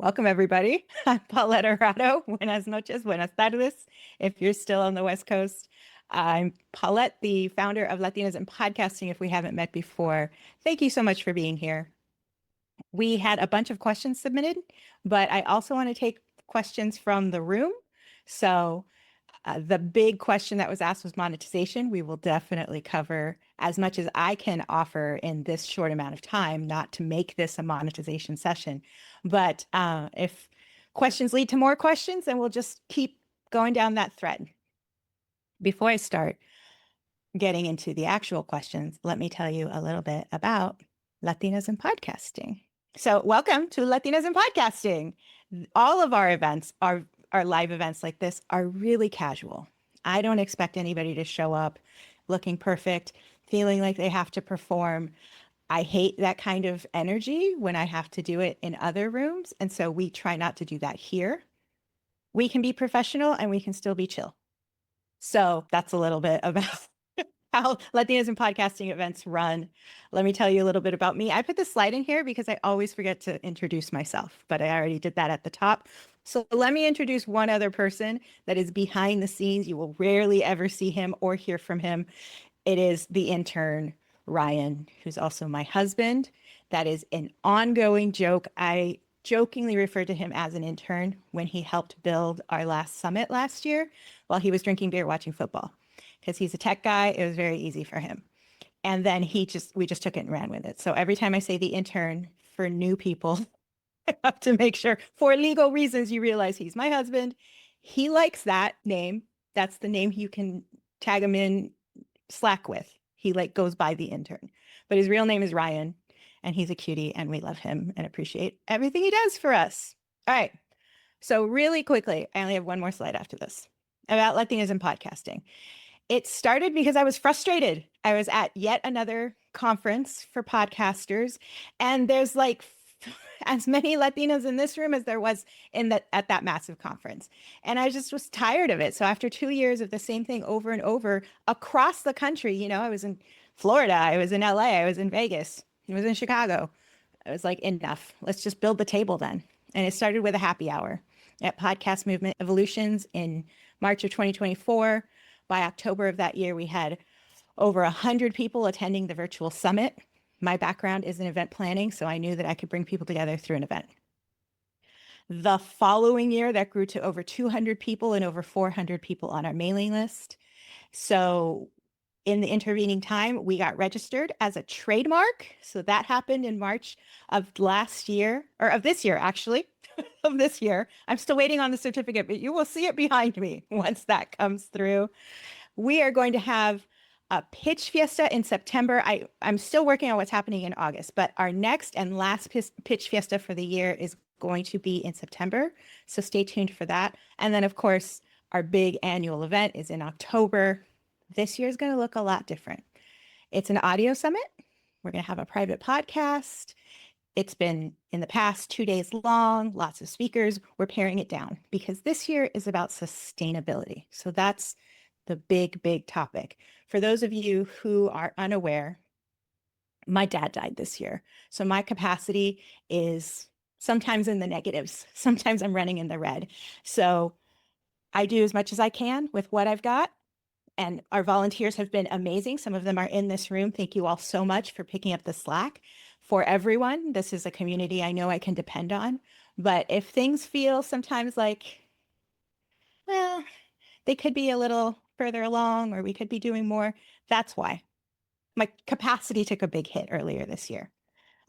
Welcome, everybody. I'm Paulette Erato. Buenas noches, buenas tardes, if you're still on the West Coast. I'm Paulette, the founder of Latinas in Podcasting, if we haven't met before. Thank you so much for being here. We had a bunch of questions submitted, but I also want to take questions from the room. So the big question that was asked was monetization. We will definitely cover as much as I can offer in this short amount of time, not to make this a monetization session. But if questions lead to more questions, then we'll just keep going down that thread. Before I start getting into the actual questions, let me tell you a little bit about Latinas in Podcasting. So welcome to Latinas in Podcasting. All of our events, our live events like this, are really casual. I don't expect anybody to show up looking perfect, feeling like they have to perform. I hate that kind of energy when I have to do it in other rooms. And so we try not to do that here. We can be professional and we can still be chill. So that's a little bit about how Latinas in Podcasting events run. Let me tell you a little bit about me. I put this slide in here because I always forget to introduce myself, but I already did that at the top. So let me introduce one other person that is behind the scenes. You will rarely ever see him or hear from him. It is the intern, Ryan, who's also my husband. That is an ongoing joke. I jokingly referred to him as an intern when he helped build our last summit last year while he was drinking beer watching football. Because he's a tech guy, it was very easy for him. And then we just took it and ran with it. So every time I say the intern for new people, I have to make sure for legal reasons you realize he's my husband. He likes that name. That's the name you can tag him in Slack with. He goes by the intern. But his real name is Ryan, and he's a cutie, and we love him and appreciate everything he does for us. All right. So really quickly, I only have one more slide after this about Latinas in Podcasting. It started because I was frustrated. I was at yet another conference for podcasters, and there's as many Latinas in this room as there was at that massive conference. And I just was tired of it. So after 2 years of the same thing over and over across the country, I was in Florida, I was in LA, I was in Vegas, I was in Chicago. I was like, enough. Let's just build the table then. And it started with a happy hour at Podcast Movement Evolutions in March of 2024. By October of that year, we had over 100 people attending the virtual summit. My background is in event planning, so I knew that I could bring people together through an event. The following year, that grew to over 200 people and over 400 people on our mailing list. So in the intervening time, we got registered as a trademark. So that happened in March of last year, or of this year, actually. Of this year. I'm still waiting on the certificate, but you will see it behind me once that comes through. We are going to have a pitch fiesta in September. I'm still working on what's happening in August, but our next and last pitch fiesta for the year is going to be in September. So stay tuned for that. And then, of course, our big annual event is in October. This year is going to look a lot different. It's an audio summit. We're going to have a private podcast. It's been in the past 2 days long, lots of speakers. We're paring it down because this year is about sustainability. So that's the big, big topic. For those of you who are unaware, my dad died this year. So my capacity is sometimes in the negatives. Sometimes I'm running in the red. So I do as much as I can with what I've got. And our volunteers have been amazing. Some of them are in this room. Thank you all so much for picking up the slack. For everyone, this is a community I know I can depend on. But if things feel sometimes like, well, they could be a little further along or we could be doing more, that's why. My capacity took a big hit earlier this year.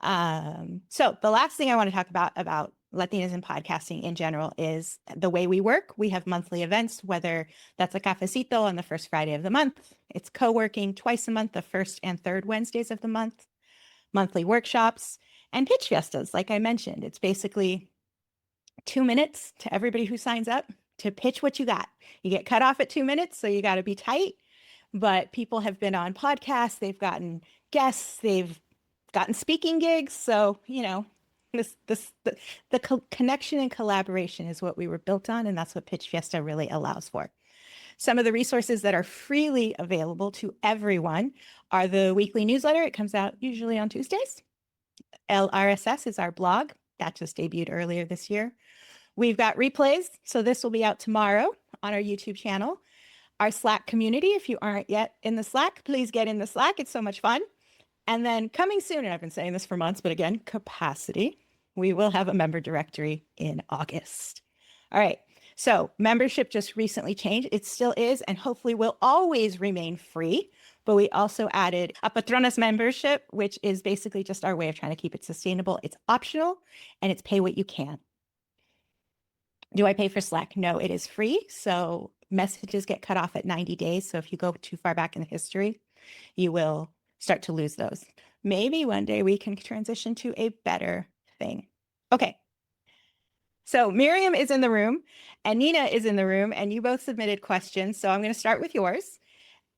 So the last thing I want to talk about Latinas in podcasting in general is the way we work. We have monthly events, whether that's a cafecito on the first Friday of the month. It's co-working twice a month, the first and third Wednesdays of the month, monthly workshops, and pitch fiestas. Like I mentioned, it's basically 2 minutes to everybody who signs up to pitch what you got. You get cut off at 2 minutes, so you got to be tight. But people have been on podcasts, they've gotten guests, they've gotten speaking gigs. So, the connection and collaboration is what we were built on, and that's what Pitch Fiesta really allows for. Some of the resources that are freely available to everyone are the weekly newsletter. It comes out usually on Tuesdays. LRSS is our blog. That just debuted earlier this year. We've got replays. So this will be out tomorrow on our YouTube channel. Our Slack community. If you aren't yet in the Slack, please get in the Slack. It's so much fun. And then coming soon, and I've been saying this for months, but again, capacity, we will have a member directory in August. All right. So membership just recently changed. It still is, and hopefully will always remain free. But we also added a Patronas membership, which is basically just our way of trying to keep it sustainable. It's optional and it's pay what you can. Do I pay for Slack? No, it is free. So messages get cut off at 90 days. So if you go too far back in the history, you will start to lose those. Maybe one day we can transition to a better thing. Okay. So Miriam is in the room and Nina is in the room, and you both submitted questions. So I'm going to start with yours.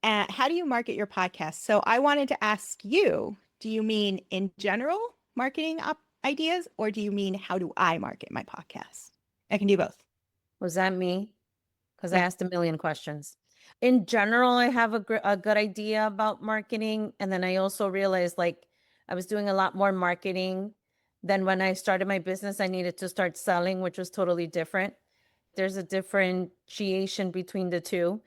How do you market your podcast? So I wanted to ask you, do you mean in general marketing ideas, or do you mean how do I market my podcast? I can do both. Was that me? Because I asked a million questions. In general, I have a good idea about marketing. And then I also realized like I was doing a lot more marketing than when I started my business. I needed to start selling, which was totally different. There's a differentiation between the two.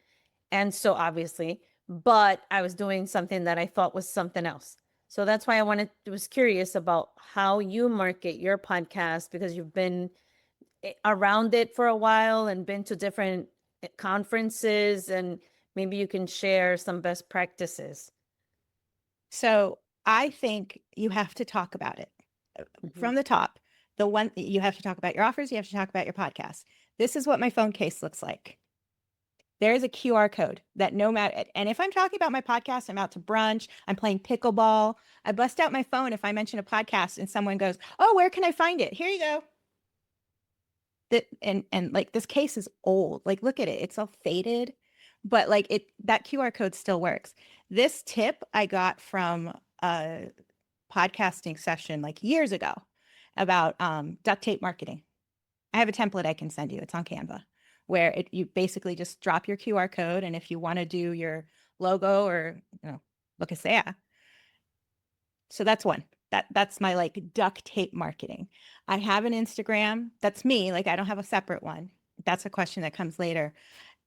And so obviously, but I was doing something that I thought was something else. So that's why was curious about how you market your podcast, because you've been around it for a while and been to different conferences, and maybe you can share some best practices. So I think you have to talk about it from the top. The one, you have to talk about your offers, you have to talk about your podcast. This is what my phone case looks like. There's a QR code that no matter, and if I'm talking about my podcast, I'm out to brunch, I'm playing pickleball, I bust out my phone if I mention a podcast and someone goes, oh, where can I find it? Here you go. And like this case is old. Like, look at it. It's all faded, but like that QR code still works. This tip I got from a podcasting session like years ago about duct tape marketing. I have a template I can send you. It's on Canva, where you basically just drop your QR code, and if you want to do your logo or lo que sea. So that's one. That's my like duct tape marketing. I have an Instagram. That's me. Like I don't have a separate one. That's a question that comes later.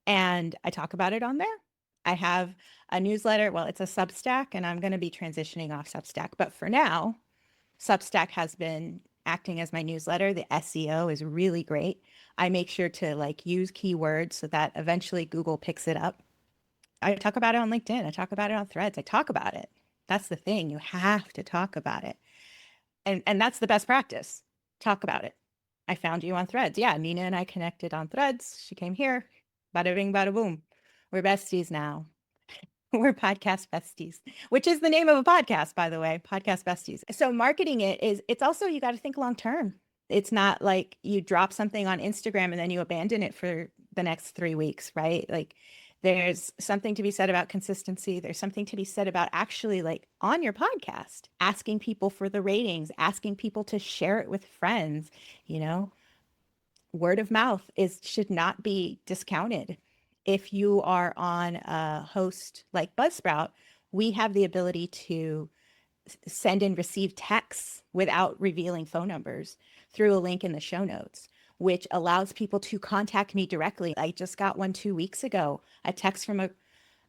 And I talk about it on there. I have a newsletter. Well, it's a Substack, and I'm going to be transitioning off Substack. But for now, Substack has been acting as my newsletter. The SEO is really great. I make sure to like use keywords so that eventually Google picks it up. I talk about it on LinkedIn. I talk about it on Threads. I talk about it. That's the thing. You have to talk about it. And that's the best practice. Talk about it. I found you on Threads. Yeah, Nina and I connected on Threads. She came here. Bada bing, bada boom. We're besties now. We're podcast besties, which is the name of a podcast, by the way, podcast besties. So marketing it's also, you got to think long term. It's not like you drop something on Instagram and then you abandon it for the next 3 weeks, right? Like there's something to be said about consistency. There's something to be said about actually like on your podcast, asking people for the ratings, asking people to share it with friends, word of mouth should not be discounted. If you are on a host like Buzzsprout, we have the ability to send and receive texts without revealing phone numbers through a link in the show notes, which allows people to contact me directly. I just got one 2 weeks ago, a text from a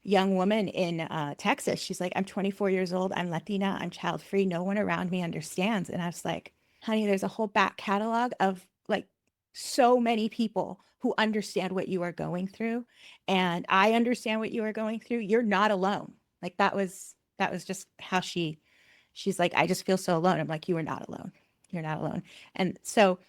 young woman in Texas. She's like, I'm 24 years old. I'm Latina. I'm child free. No one around me understands. And I was like, honey, there's a whole back catalog of like so many people who understand what you are going through. And I understand what you are going through. You're not alone. Like that was just how she's like, I just feel so alone. I'm like, you are not alone. You're not alone. And so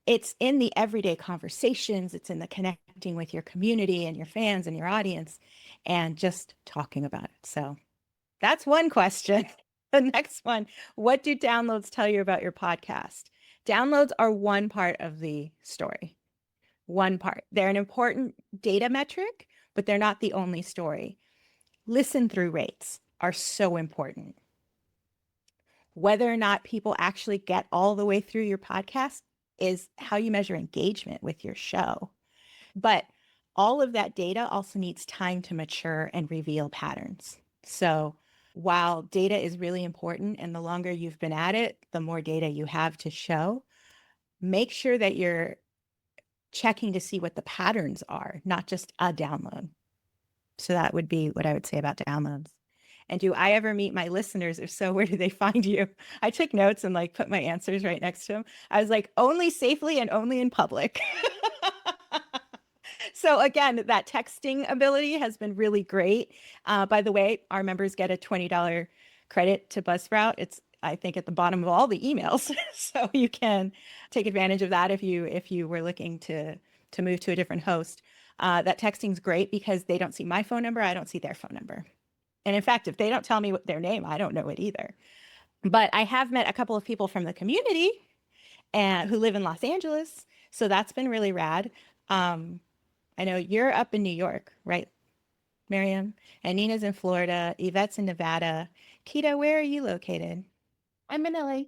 it's in the everyday conversations, it's in the connecting with your community and your fans and your audience and just talking about it. So that's one question. The next one, what do downloads tell you about your podcast? Downloads are one part of the story. One part. They're an important data metric, but they're not the only story. Listen through rates are so important. Whether or not people actually get all the way through your podcast is how you measure engagement with your show. But all of that data also needs time to mature and reveal patterns. So while data is really important and the longer you've been at it, the more data you have to show, make sure that you're checking to see what the patterns are, not just a download. So that would be what I would say about downloads. And do I ever meet my listeners? If so, where do they find you? I took notes and like put my answers right next to them. I was like, only safely and only in public. So again, that texting ability has been really great. By the way, our members get a $20 credit to Buzzsprout. It's, I think, at the bottom of all the emails. So you can take advantage of that if you were looking to move to a different host. That texting is great because they don't see my phone number. I don't see their phone number. And in fact, if they don't tell me what their name, I don't know it either. But I have met a couple of people from the community and who live in Los Angeles. So that's been really rad. I know you're up in New York, right, Miriam? And Nina's in Florida. Yvette's in Nevada. Kita, where are you located? I'm in LA.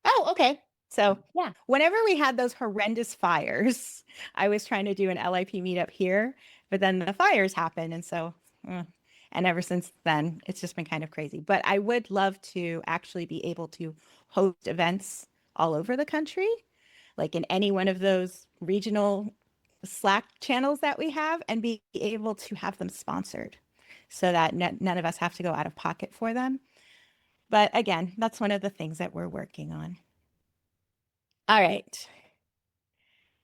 Oh, okay. So Yeah. whenever we had those horrendous fires, I was trying to do an LIP meetup here, but then the fires happened. And so, and ever since then, it's just been kind of crazy. But I would love to actually be able to host events all over the country, like in any one of those regional Slack channels that we have, and be able to have them sponsored so that none of us have to go out of pocket for them. But again, that's one of the things that we're working on. All right.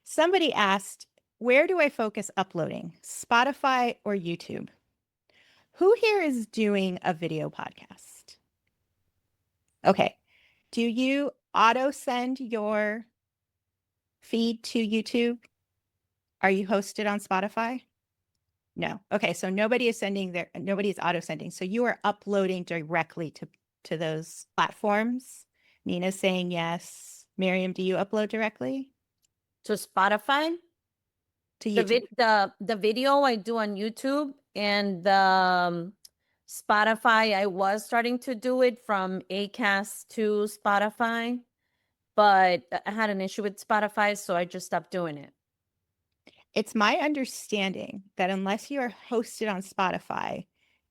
Somebody asked, where do I focus uploading, Spotify or YouTube? Who here is doing a video podcast? Okay. Do you auto send your feed to YouTube? Are you hosted on Spotify? No. Okay. So nobody is auto sending. So you are uploading directly to those platforms. Nina's saying yes. Miriam, do you upload directly To Spotify, to the YouTube? the video I do on YouTube, and the Spotify, I was starting to do it from Acast to Spotify, but I had an issue with Spotify, so I just stopped doing it. It's my understanding that unless you are hosted on Spotify,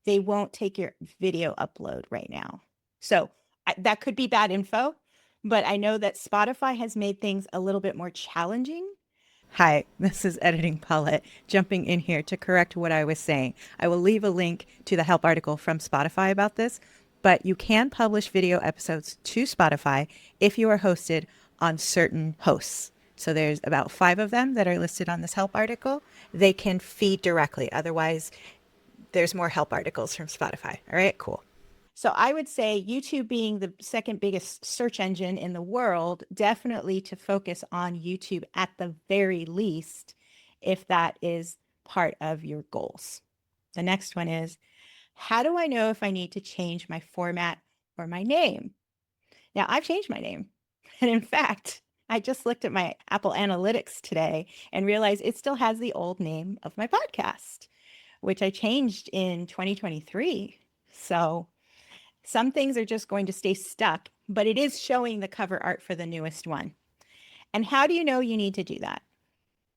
they won't take your video upload right now. So that could be bad info, but I know that Spotify has made things a little bit more challenging. Hi, this is Editing Paulette jumping in here to correct what I was saying. I will leave a link to the help article from Spotify about this, but you can publish video episodes to Spotify if you are hosted on certain hosts. So there's about 5 of them that are listed on this help article. They can feed directly. Otherwise, there's more help articles from Spotify. All right, cool. So I would say YouTube being the second biggest search engine in the world, definitely to focus on YouTube at the very least, if that is part of your goals. The next one is, how do I know if I need to change my format or my name? Now, I've changed my name. And in fact, I just looked at my Apple Analytics today and realized it still has the old name of my podcast, which I changed in 2023. So some things are just going to stay stuck, but it is showing the cover art for the newest one. And how do you know you need to do that?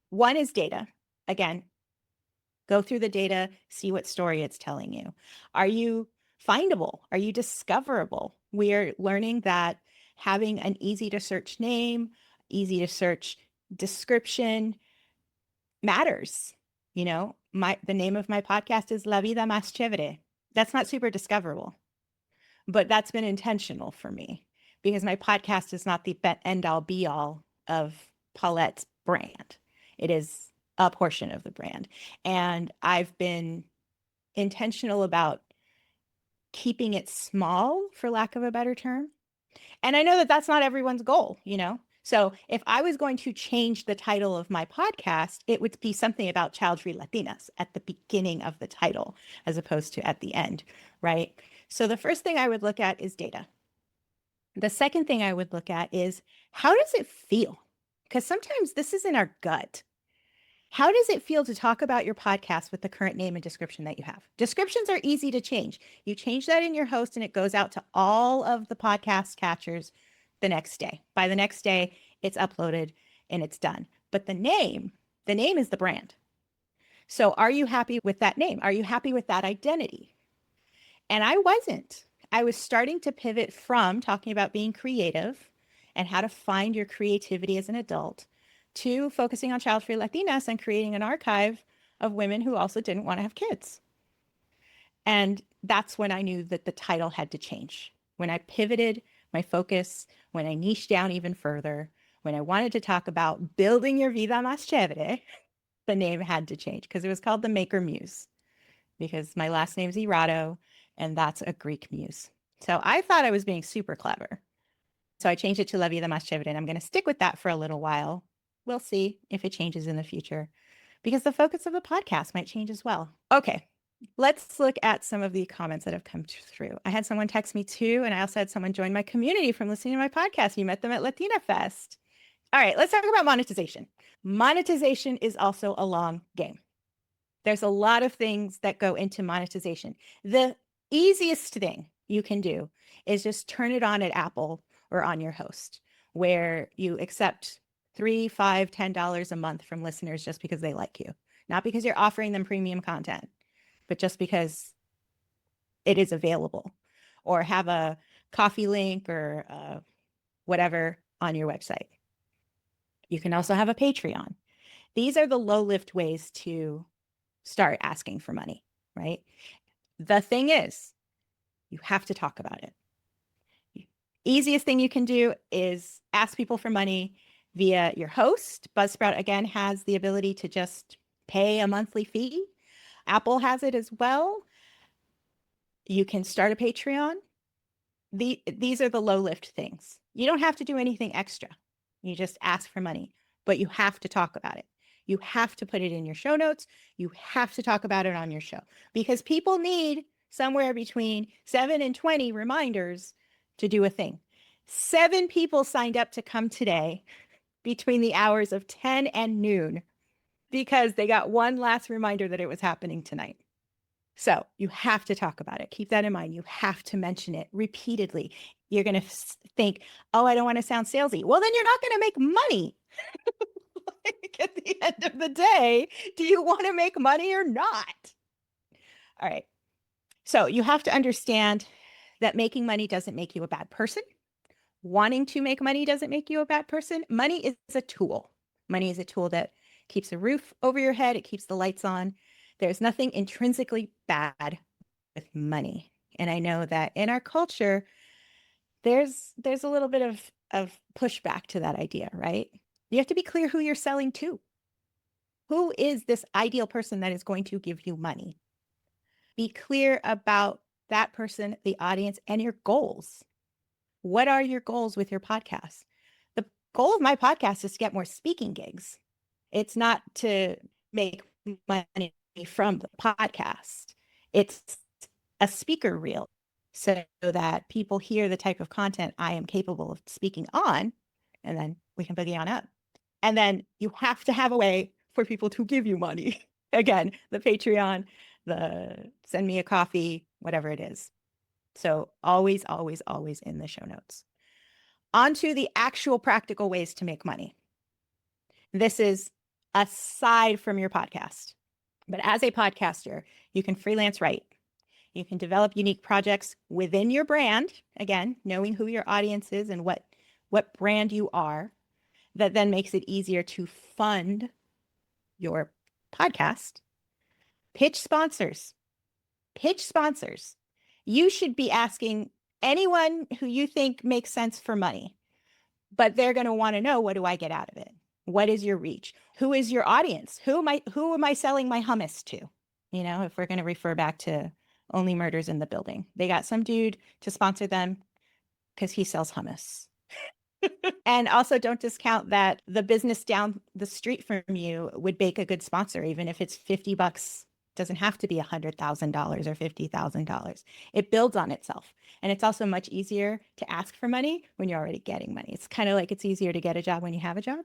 One is data. Again, go through the data, see what story it's telling you. Are you findable? Are you discoverable? We are learning that having an easy to search name, easy to search description matters. You know, the name of my podcast is La Vida Más Chévere. That's not super discoverable, but that's been intentional for me because my podcast is not the end all be all of Paulette's brand. It is a portion of the brand. And I've been intentional about keeping it small, for lack of a better term. And I know that that's not everyone's goal, you know? So if I was going to change the title of my podcast, it would be something about child-free Latinas at the beginning of the title, as opposed to at the end, right? So the first thing I would look at is data. The second thing I would look at is, how does it feel? Because sometimes this is in our gut. How does it feel to talk about your podcast with the current name and description that you have? Descriptions are easy to change. You change that in your host and it goes out to all of the podcast catchers the next day. By the next day, it's uploaded and it's done. But the name is the brand. So are you happy with that name? Are you happy with that identity? And I wasn't. I was starting to pivot from talking about being creative and how to find your creativity as an adult, to focusing on child-free Latinas and creating an archive of women who also didn't want to have kids. And that's when I knew that the title had to change. When I pivoted my focus, when I niched down even further, when I wanted to talk about building your vida más chévere, the name had to change because it was called the Maker Muse, because my last name's Erato, and that's a Greek muse. So I thought I was being super clever. So I changed it to La Vida Más Chévere, and I'm going to stick with that for a little while. We'll see if it changes in the future, because the focus of the podcast might change as well. Okay, let's look at some of the comments that have come through. I had someone text me too, and I also had someone join my community from listening to my podcast. You met them at Latina Fest. All right, let's talk about monetization. Monetization is also a long game. There's a lot of things that go into monetization. The easiest thing you can do is just turn it on at Apple or on your host, where you accept $3, $5, $10 a month from listeners just because they like you, not because you're offering them premium content, but just because it is available, or have a coffee link or whatever on your website. You can also have a Patreon. These are the low lift ways to start asking for money, right? The thing is, you have to talk about it. Easiest thing you can do is ask people for money via your host. Buzzsprout, again, has the ability to just pay a monthly fee. Apple has it as well. You can start a Patreon. These are the low lift things. You don't have to do anything extra. You just ask for money, but you have to talk about it. You have to put it in your show notes. You have to talk about it on your show, because people need somewhere between 7 and 20 reminders to do a thing. 7 people signed up to come today between the hours of 10 and noon because they got one last reminder that it was happening tonight. So you have to talk about it. Keep that in mind. You have to mention it repeatedly. You're going to think, oh, I don't want to sound salesy. Well, then you're not going to make money. Like, at the end of the day, do you want to make money or not? All right. So you have to understand that making money doesn't make you a bad person. Wanting to make money doesn't make you a bad person. Money is a tool. Money is a tool that keeps a roof over your head. It keeps the lights on. There's nothing intrinsically bad with money. And I know that in our culture, there's a little bit of pushback to that idea, right? You have to be clear who you're selling to. Who is this ideal person that is going to give you money? Be clear about that person, the audience, and your goals. What are your goals with your podcast? The goal of my podcast is to get more speaking gigs. It's not to make money from the podcast. It's a speaker reel so that people hear the type of content I am capable of speaking on, and then we can boogie on up. And then you have to have a way for people to give you money. Again, the Patreon, the send me a coffee, whatever it is. So always, always, always in the show notes. On to the actual practical ways to make money. This is aside from your podcast. But as a podcaster, you can freelance write. You can develop unique projects within your brand. Again, knowing who your audience is and what brand you are, that then makes it easier to fund your podcast. Pitch sponsors. Pitch sponsors. You should be asking anyone who you think makes sense for money, but they're going to want to know, what do I get out of it? What is your reach? Who is your audience? Who am I selling my hummus to? You know, if we're going to refer back to Only Murders in the Building, they got some dude to sponsor them because he sells hummus. And also, don't discount that the business down the street from you would bake a good sponsor, even if it's $50. Doesn't have to be $100,000 or $50,000. It builds on itself. And it's also much easier to ask for money when you're already getting money. It's kind of like it's easier to get a job when you have a job.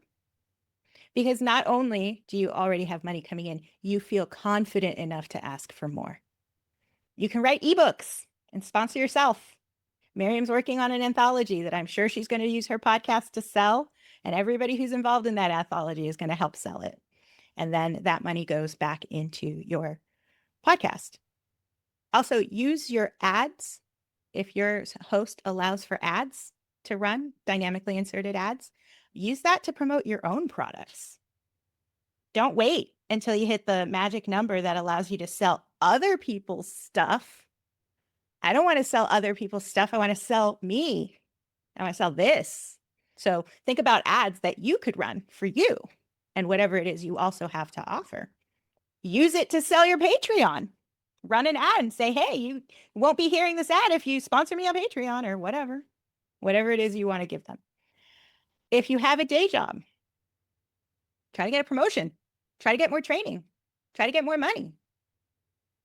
Because not only do you already have money coming in, you feel confident enough to ask for more. You can write ebooks and sponsor yourself. Miriam's working on an anthology that I'm sure she's going to use her podcast to sell, and everybody who's involved in that anthology is going to help sell it. And then that money goes back into your podcast. Also, use your ads. If your host allows for ads, to run dynamically inserted ads, use that to promote your own products. Don't wait until you hit the magic number that allows you to sell other people's stuff. I don't want to sell other people's stuff. I want to sell me. I want to sell this. So think about ads that you could run for you and whatever it is you also have to offer. Use it to sell your Patreon. Run an ad and say, hey, you won't be hearing this ad if you sponsor me on Patreon or whatever it is you want to give them. If you have a day job, try to get a promotion, try to get more training, try to get more money.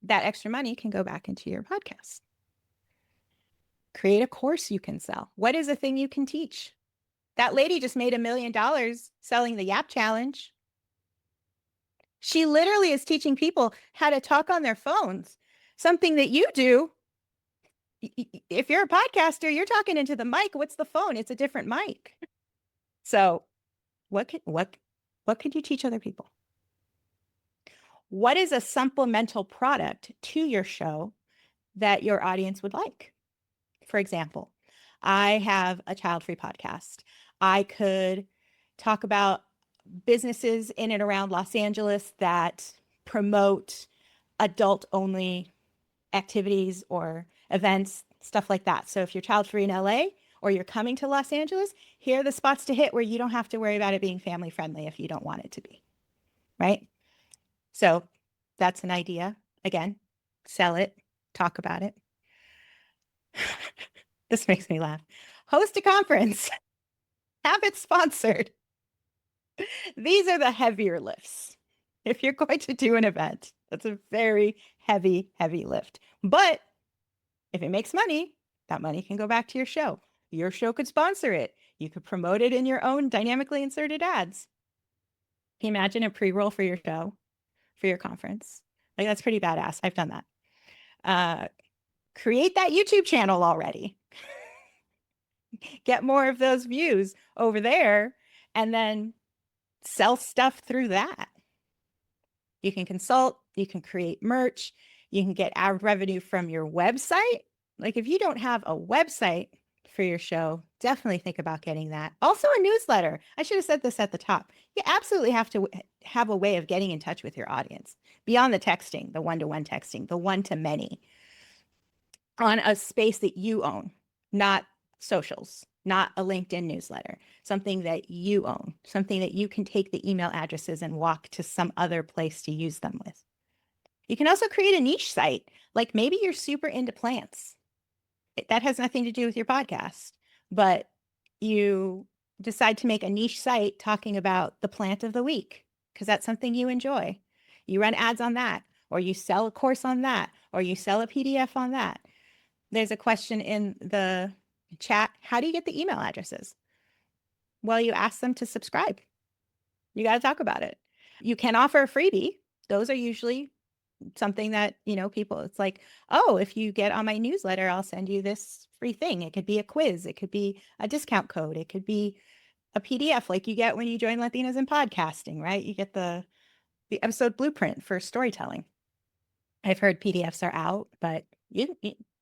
That extra money can go back into your podcast. Create a course you can sell. What is a thing you can teach? That lady just made $1 million selling the Yap Challenge. She literally is teaching people how to talk on their phones, something that you do. If you're a podcaster, you're talking into the mic. What's the phone? It's a different mic. So what could you teach other people? What is a supplemental product to your show that your audience would like? For example, I have a child-free podcast. I could talk about businesses in and around Los Angeles that promote adult-only activities or events, stuff like that. So if you're child-free in LA or you're coming to Los Angeles, here are the spots to hit where you don't have to worry about it being family-friendly if you don't want it to be, right? So that's an idea. Again, sell it, talk about it. This makes me laugh. Host a conference. Have it sponsored. These are the heavier lifts. If you're going to do an event, that's a very heavy, heavy lift. But if it makes money, that money can go back to your show. Your show could sponsor it. You could promote it in your own dynamically inserted ads. Can you imagine a pre-roll for your show, for your conference? Like, that's pretty badass. I've done that. Create that YouTube channel already. Get more of those views over there and then sell stuff through that. You can consult, you can create merch, you can get ad revenue from your website. Like if you don't have a website for your show, definitely think about getting that. Also a newsletter. I should have said this at the top. You absolutely have to have a way of getting in touch with your audience beyond the texting, the one-to-one texting, the one-to-many, on a space that you own, not socials, not a LinkedIn newsletter, something that you own, something that you can take the email addresses and walk to some other place to use them with. You can also create a niche site, like maybe you're super into plants. That has nothing to do with your podcast, but you decide to make a niche site talking about the plant of the week because that's something you enjoy. You run ads on that, or you sell a course on that, or you sell a PDF on that. There's a question in the chat. How do you get the email addresses? Well, you ask them to subscribe. You got to talk about it. You can offer a freebie. Those are usually something that, people, it's like, oh, if you get on my newsletter, I'll send you this free thing. It could be a quiz. It could be a discount code. It could be a PDF like you get when you join Latinas in podcasting, right? You get the episode blueprint for storytelling. I've heard PDFs are out, but you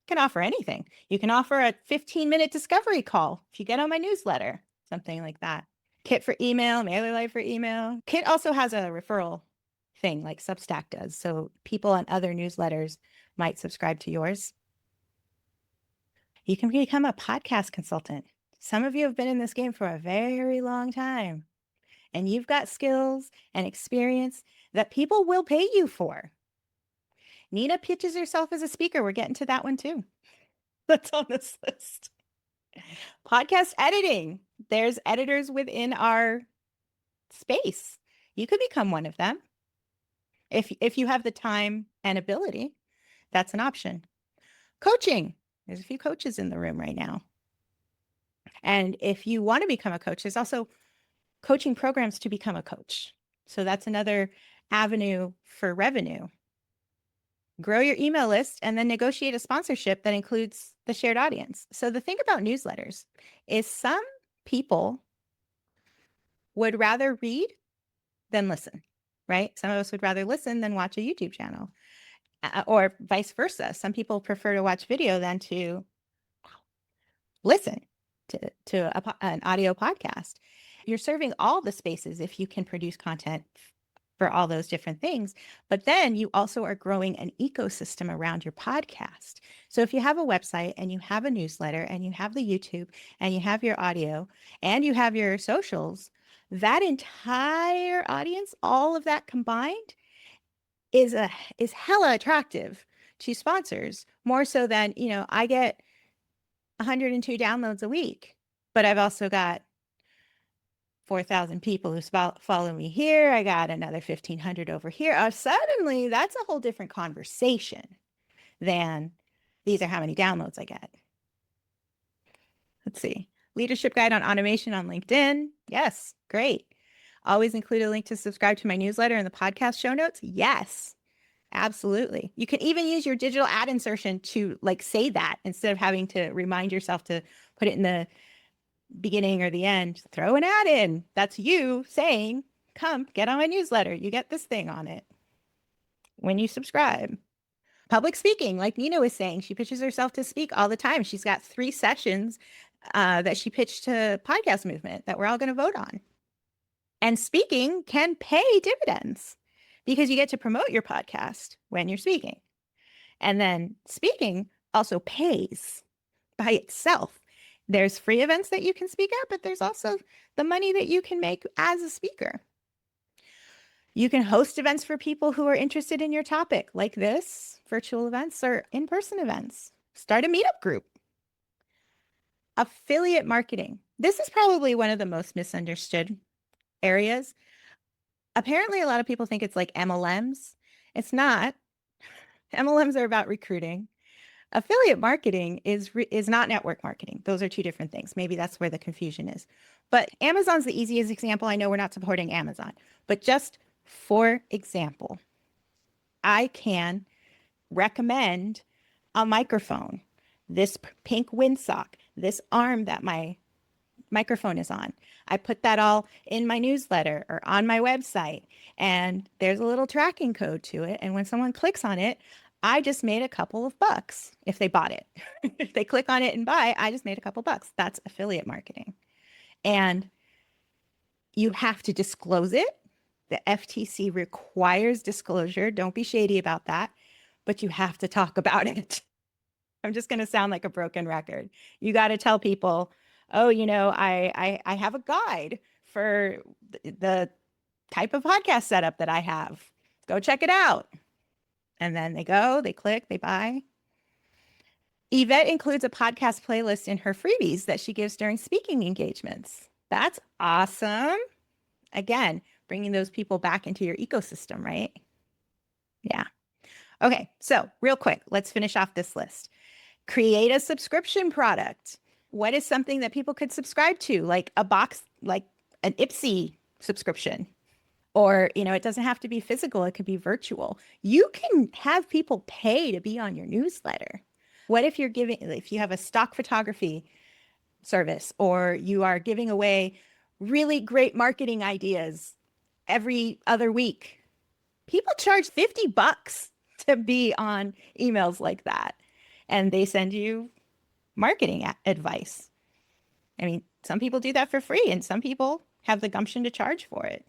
can offer anything. You can offer a 15-minute discovery call if you get on my newsletter, something like that. Kit for email, MailerLite for email. Kit also has a referral thing like Substack does. So people on other newsletters might subscribe to yours. You can become a podcast consultant. Some of you have been in this game for a very long time, and you've got skills and experience that people will pay you for. Nina pitches herself as a speaker. We're getting to that one too. That's on this list. Podcast editing. There's editors within our space. You could become one of them. If you have the time and ability, that's an option. Coaching. There's a few coaches in the room right now. And if you want to become a coach, there's also coaching programs to become a coach. So that's another avenue for revenue. Grow your email list and then negotiate a sponsorship that includes the shared audience. So the thing about newsletters is some people would rather read than listen, right? Some of us would rather listen than watch a YouTube channel, or vice versa. Some people prefer to watch video than to listen to an audio podcast. You're serving all the spaces if you can produce content for all those different things. But then you also are growing an ecosystem around your podcast. So if you have a website and you have a newsletter and you have the YouTube and you have your audio and you have your socials, that entire audience, all of that combined is hella attractive to sponsors, more so than, I get 102 downloads a week, but I've also got 4,000 people who follow me here. I got another 1,500 over here. Suddenly, that's a whole different conversation than these are how many downloads I get. Let's see. Leadership guide on automation on LinkedIn. Yes, great. Always include a link to subscribe to my newsletter in the podcast show notes. Yes, absolutely. You can even use your digital ad insertion to say that instead of having to remind yourself to put it in the beginning or the end. Throw an ad in. That's you saying, come get on my newsletter. You get this thing on it when you subscribe. Public speaking, like Nina was saying, she pitches herself to speak all the time. She's got 3 sessions that she pitched to Podcast Movement that we're all going to vote on. And speaking can pay dividends because you get to promote your podcast when you're speaking. And then speaking also pays by itself. There's free events that you can speak at, but there's also the money that you can make as a speaker. You can host events for people who are interested in your topic, like this, virtual events or in-person events. Start a meetup group. Affiliate marketing. This is probably one of the most misunderstood areas. Apparently, a lot of people think it's like MLMs. It's not. MLMs are about recruiting. Affiliate marketing is not network marketing. Those are 2 different things. Maybe that's where the confusion is. But Amazon's the easiest example. I know we're not supporting Amazon, but just for example, I can recommend a microphone, this pink windsock, this arm that my microphone is on. I put that all in my newsletter or on my website, and there's a little tracking code to it. And when someone clicks on it, I just made a couple of bucks if they bought it. If they click on it and buy, I just made a couple bucks. That's affiliate marketing. And you have to disclose it. The FTC requires disclosure. Don't be shady about that, but you have to talk about it. I'm just going to sound like a broken record. You got to tell people, oh, I have a guide for the type of podcast setup that I have. Go check it out. And then they go, they click, they buy. Yvette includes a podcast playlist in her freebies that she gives during speaking engagements. That's awesome. Again, bringing those people back into your ecosystem, right? Yeah. Okay, so real quick, let's finish off this list. Create a subscription product. What is something that people could subscribe to? Like a box, like an Ipsy subscription. Or, it doesn't have to be physical. It could be virtual. You can have people pay to be on your newsletter. What if if you have a stock photography service, or you are giving away really great marketing ideas every other week? People charge $50 to be on emails like that. And they send you marketing advice. I mean, some people do that for free, and some people have the gumption to charge for it.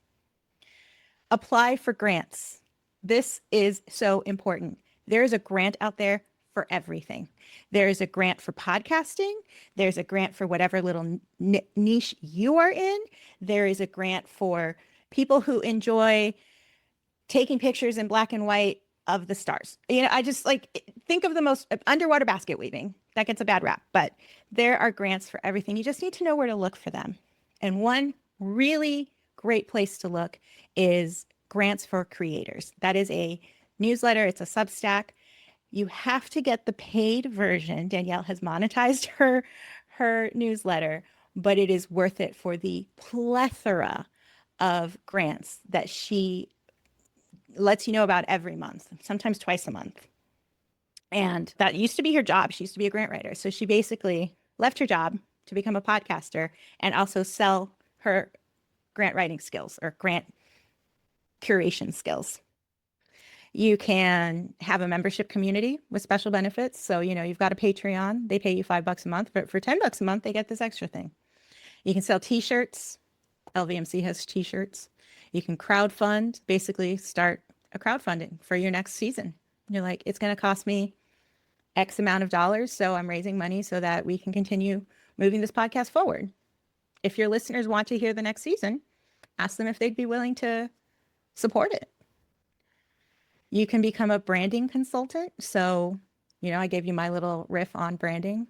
Apply for grants. This is so important. There is a grant out there for everything. There is a grant for podcasting. There's a grant for whatever little niche you are in. There is a grant for people who enjoy taking pictures in black and white of the stars. I just think of the most underwater basket weaving. That gets a bad rap, but there are grants for everything. You just need to know where to look for them. And one really great place to look is grants for creators. That is a newsletter. It's a Substack. You have to get the paid version. Danielle has monetized her newsletter, but it is worth it for the plethora of grants that she lets you know about every month, sometimes twice a month. And that used to be her job. She used to be a grant writer. So she basically left her job to become a podcaster and also sell her grant writing skills or grant curation skills. You can have a membership community with special benefits. So, you've got a Patreon. They pay you $5 a month, but for $10 a month, they get this extra thing. You can sell t-shirts. LVMC has t-shirts. You can crowdfund, basically start a crowdfunding for your next season. You're like, it's going to cost me X amount of dollars. So I'm raising money so that we can continue moving this podcast forward. If your listeners want to hear the next season, ask them if they'd be willing to support it. You can become a branding consultant. So, I gave you my little riff on branding.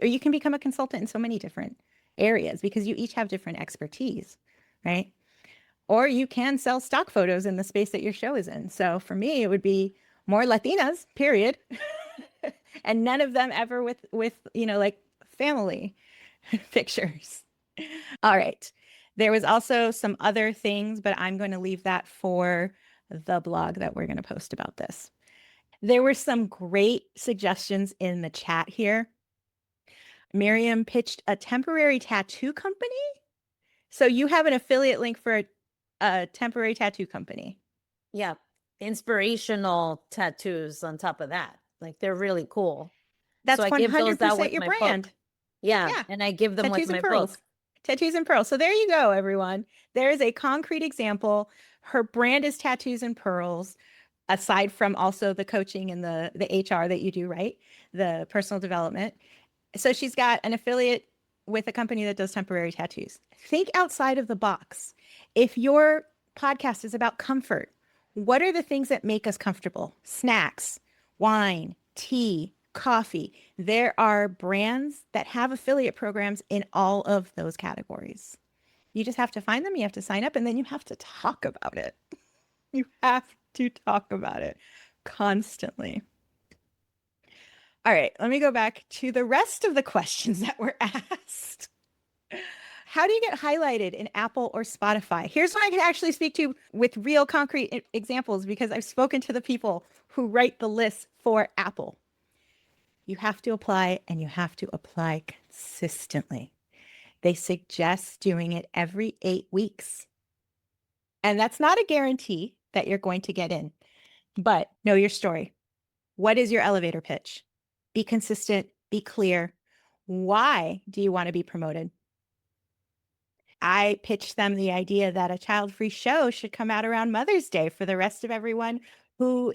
Or you can become a consultant in so many different areas because you each have different expertise, right? Or you can sell stock photos in the space that your show is in. So for me, it would be more Latinas, period. And none of them ever with like family pictures. All right. There was also some other things, but I'm going to leave that for the blog that we're going to post about this. There were some great suggestions in the chat here. Miriam pitched a temporary tattoo company. So you have an affiliate link for a temporary tattoo company. Yeah. Inspirational tattoos on top of that. Like they're really cool. That's So I give those out 100% with your my brand. book. Yeah. Yeah. And I give them with Tattoos and my book. pearls. Tattoos and pearls. So there you go, everyone. There is a concrete example. Her brand is Tattoos and Pearls, aside from also the coaching and the HR that you do, right? The personal development. So she's got an affiliate with a company that does temporary tattoos. Think outside of the box. If your podcast is about comfort, what are the things that make us comfortable? Snacks, wine, tea, coffee. There are brands that have affiliate programs in all of those categories. You just have to find them, you have to sign up, and then you have to talk about it. You have to talk about it constantly. All right, let me go back to the rest of the questions that were asked. How do you get highlighted in Apple or Spotify? Here's what I can actually speak to with real concrete examples because I've spoken to the people who write the lists for Apple. You have to apply and you have to apply consistently. They suggest doing it every 8 weeks. And that's not a guarantee that you're going to get in, but know your story. What is your elevator pitch? Be consistent, be clear. Why do you want to be promoted? I pitched them the idea that a child-free show should come out around Mother's Day for the rest of everyone who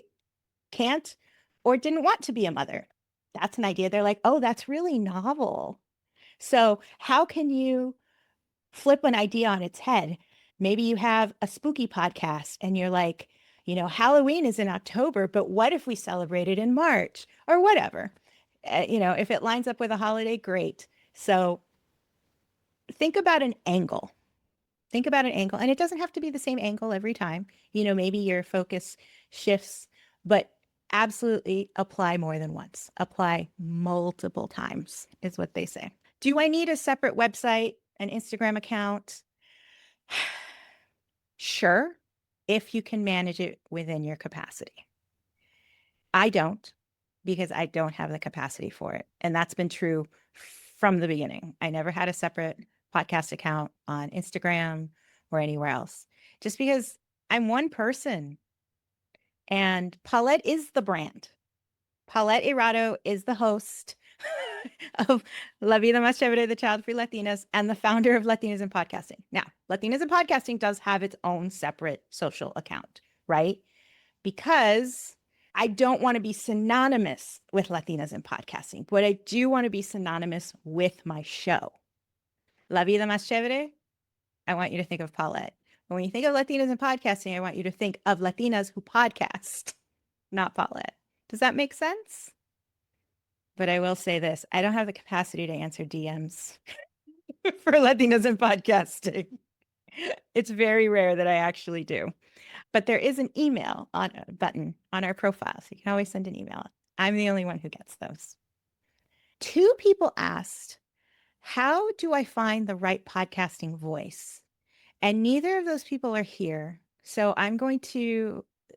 can't or didn't want to be a mother. That's an idea. They're like, oh, that's really novel. So how can you flip an idea on its head? Maybe you have a spooky podcast and you're like, Halloween is in October, but what if we celebrate it in March or whatever? If it lines up with a holiday, great. So think about an angle. Think about an angle, and it doesn't have to be the same angle every time. Maybe your focus shifts, but absolutely apply more than once. Apply multiple times is what they say. Do I need a separate website, an Instagram account? Sure, if you can manage it within your capacity. I don't, because I don't have the capacity for it. And that's been true from the beginning. I never had a separate podcast account on Instagram or anywhere else, just because I'm one person and Paulette is the brand. Paulette Erato is the host of La Vida Más Chévere, the Child Free Latinas, and the founder of Latinas in Podcasting. Now, Latinas in Podcasting does have its own separate social account, right? Because I don't want to be synonymous with Latinas in Podcasting, but I do want to be synonymous with my show. La Vida Más Chévere, I want you to think of Paulette. But when you think of Latinas in Podcasting, I want you to think of Latinas who podcast, not Paulette. Does that make sense? But I will say this, I don't have the capacity to answer DMs for Latinas in Podcasting. It's very rare that I actually do. But there is an email button on our profile, so you can always send an email. I'm the only one who gets those. 2 people asked, how do I find the right podcasting voice? And neither of those people are here. So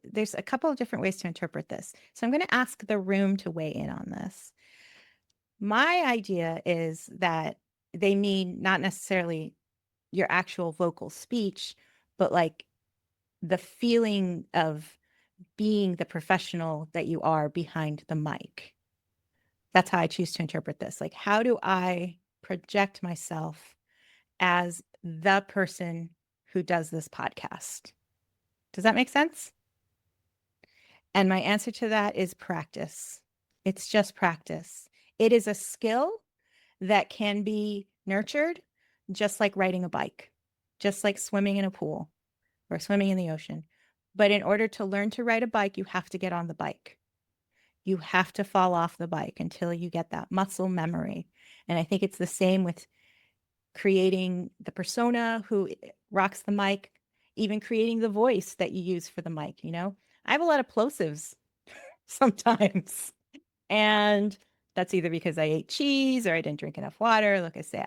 there's a couple of different ways to interpret this. So I'm going to ask the room to weigh in on this. My idea is that they mean not necessarily your actual vocal speech, but like the feeling of being the professional that you are behind the mic. That's how I choose to interpret this. Like, how do I project myself as the person who does this podcast. Does that make sense? And my answer to that is practice. It's just practice. It is a skill that can be nurtured, just like riding a bike, just like swimming in a pool or swimming in the ocean. But in order to learn to ride a bike, you have to get on the bike. You have to fall off the bike until you get that muscle memory. And I think it's the same with creating the persona who rocks the mic, even creating the voice that you use for the mic. I have a lot of plosives sometimes. And that's either because I ate cheese or I didn't drink enough water, like I say.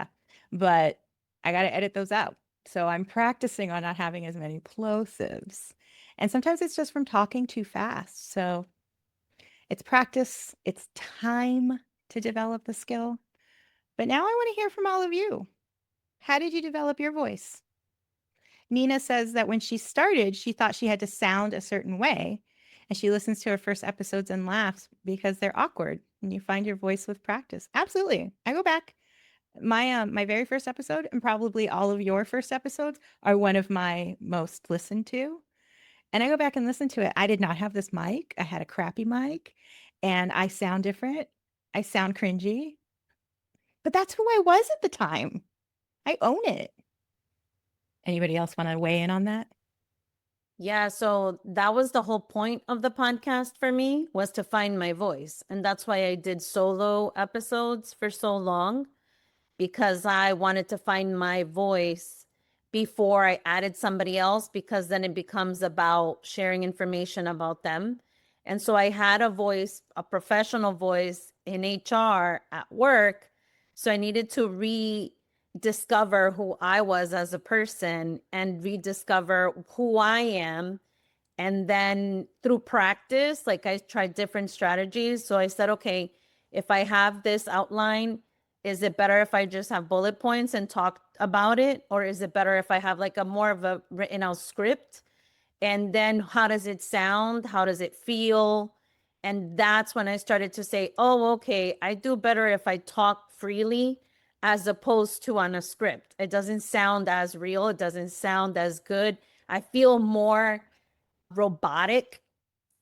But I got to edit those out. So I'm practicing on not having as many plosives. And sometimes it's just from talking too fast. So it's practice, it's time to develop the skill. But now I want to hear from all of you. How did you develop your voice? Nina says that when she started, she thought she had to sound a certain way. And she listens to her first episodes and laughs because they're awkward. And you find your voice with practice. Absolutely. I go back. My very first episode and probably all of your first episodes are one of my most listened to. And I go back and listen to it. I did not have this mic. I had a crappy mic and I sound different. I sound cringy. But that's who I was at the time. I own it. Anybody else want to weigh in on that? Yeah, so that was the whole point of the podcast for me, was to find my voice. And that's why I did solo episodes for so long, because I wanted to find my voice before I added somebody else, because then it becomes about sharing information about them. And so I had a voice, a professional voice in HR at work. So I needed to rediscover who I was as a person and rediscover who I am. And then through practice, like I tried different strategies. So I said, okay, if I have this outline, is it better if I just have bullet points and talk about it? Or is it better if I have like a more of a written out script? And then how does it sound? How does it feel? And that's when I started to say, oh, okay, I do better if I talk freely as opposed to on a script. It doesn't sound as real. It doesn't sound as good. I feel more robotic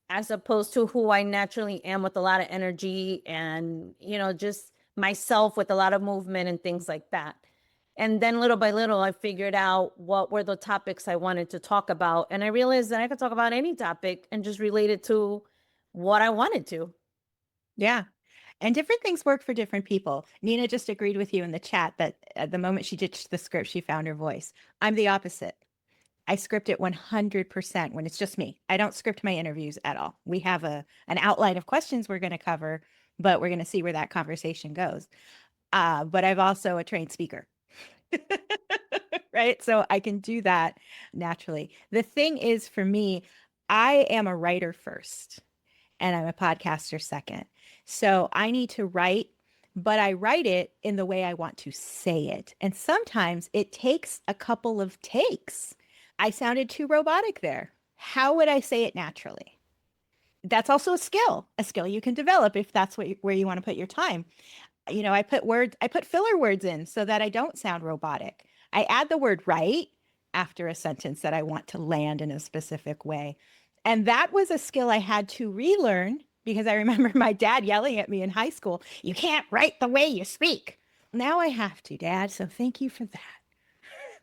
as opposed to who I naturally am, with a lot of energy and, just myself with a lot of movement and things like that. And then little by little, I figured out what were the topics I wanted to talk about. And I realized that I could talk about any topic and just relate it to what I wanted to. Yeah. And different things work for different people. Nina just agreed with you in the chat that at the moment she ditched the script, she found her voice. I'm the opposite. I script it 100% when it's just me. I don't script my interviews at all. We have an outline of questions we're going to cover, but we're going to see where that conversation goes. But I've also a trained speaker. Right? So I can do that naturally. The thing is, for me, I am a writer first and I'm a podcaster second. So I need to write, but I write it in the way I want to say it. And sometimes it takes a couple of takes. I sounded too robotic there. How would I say it naturally? That's also a skill you can develop if that's where you want to put your time. I put filler words in so that I don't sound robotic. I add the word right after a sentence that I want to land in a specific way. And that was a skill I had to relearn because I remember my dad yelling at me in high school, "You can't write the way you speak." Now I have to, Dad. So thank you for that.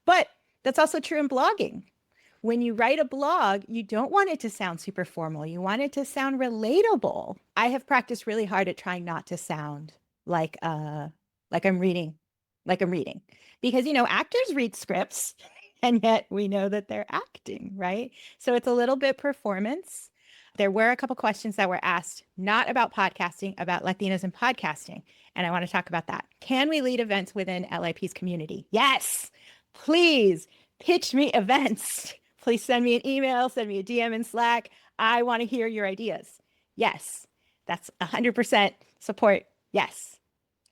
But that's also true in blogging. When you write a blog, you don't want it to sound super formal. You want it to sound relatable. I have practiced really hard at trying not to sound like I'm reading, because actors read scripts and yet we know that they're acting, right? So it's a little bit performance. There were a couple questions that were asked, not about podcasting, about Latinas in podcasting. And I want to talk about that. Can we lead events within LIP's community? Yes, please pitch me events. Please send me an email, send me a DM in Slack. I want to hear your ideas. Yes, that's 100% support. Yes.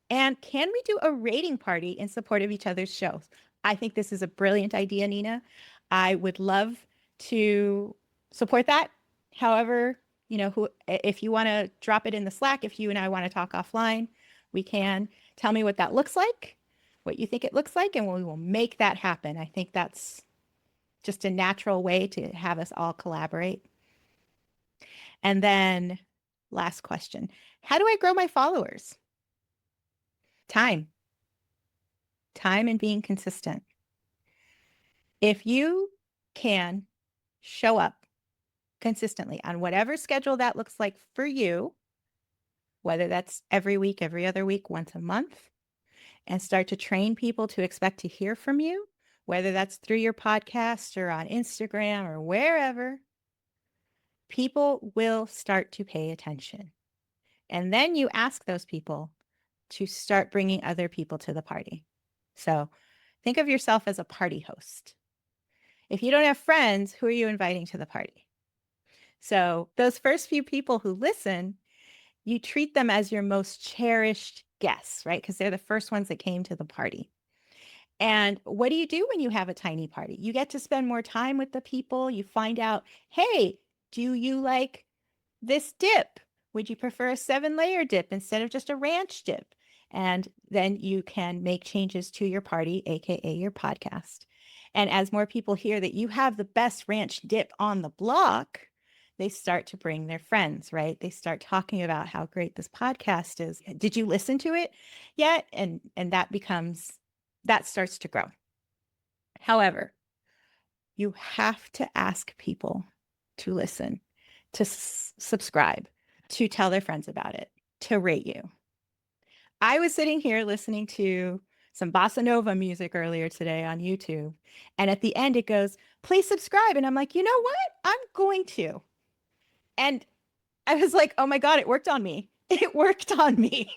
And can we do a rating party in support of each other's shows? I think this is a brilliant idea, Nina. I would love to support that. However, if you want to drop it in the Slack, if you and I want to talk offline, we can. Tell me what that looks like. what you think it looks like, and we will make that happen. I think that's just a natural way to have us all collaborate. And then last question, how do I grow my followers? Time and being consistent. If you can show up consistently on whatever schedule that looks like for you, whether that's every week, every other week, once a month, and start to train people to expect to hear from you, whether that's through your podcast or on Instagram or wherever, people will start to pay attention. And then you ask those people to start bringing other people to the party. So think of yourself as a party host. If you don't have friends, who are you inviting to the party? So those first few people who listen, you treat them as your most cherished guests, right? Because they're the first ones that came to the party. And what do you do when you have a tiny party? You get to spend more time with the people. You find out, hey, do you like this dip? Would you prefer a 7-layer dip instead of just a ranch dip? And then you can make changes to your party, AKA your podcast. And as more people hear that you have the best ranch dip on the block, they start to bring their friends, right? They start talking about how great this podcast is. Did you listen to it yet? And that starts to grow. However, you have to ask people to listen, to subscribe, to tell their friends about it, to rate you. I was sitting here listening to some bossa nova music earlier today on YouTube. And at the end, it goes, please subscribe. And I'm like, you know what? I'm going to. And I was like, oh my God, it worked on me. It worked on me.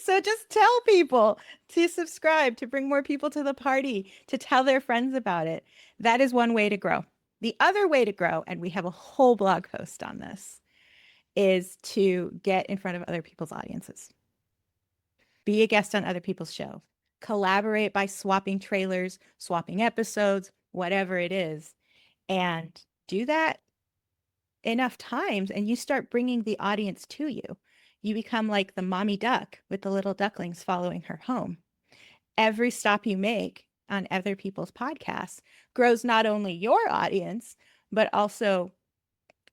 So just tell people to subscribe, to bring more people to the party, to tell their friends about it. That is one way to grow. The other way to grow, and we have a whole blog post on this, is to get in front of other people's audiences. Be a guest on other people's show. Collaborate by swapping trailers, swapping episodes, whatever it is. And do that enough times and you start bringing the audience to you. You become like the mommy duck with the little ducklings following her home. Every stop you make on other people's podcasts grows not only your audience, but also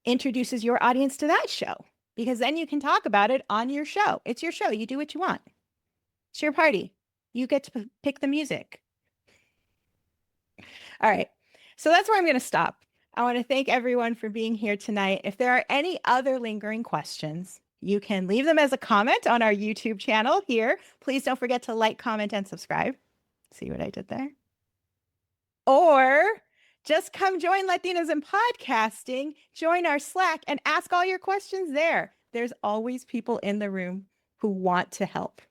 introduces your audience to that show, because then you can talk about it on your show. It's your show. You do what you want. It's your party. You get to pick the music. All right. So that's where I'm going to stop. I want to thank everyone for being here tonight. If there are any other lingering questions, you can leave them as a comment on our YouTube channel here. Please don't forget to like, comment, and subscribe. See what I did there? Or just come join Latinas in Podcasting, join our Slack, and ask all your questions there. There's always people in the room who want to help.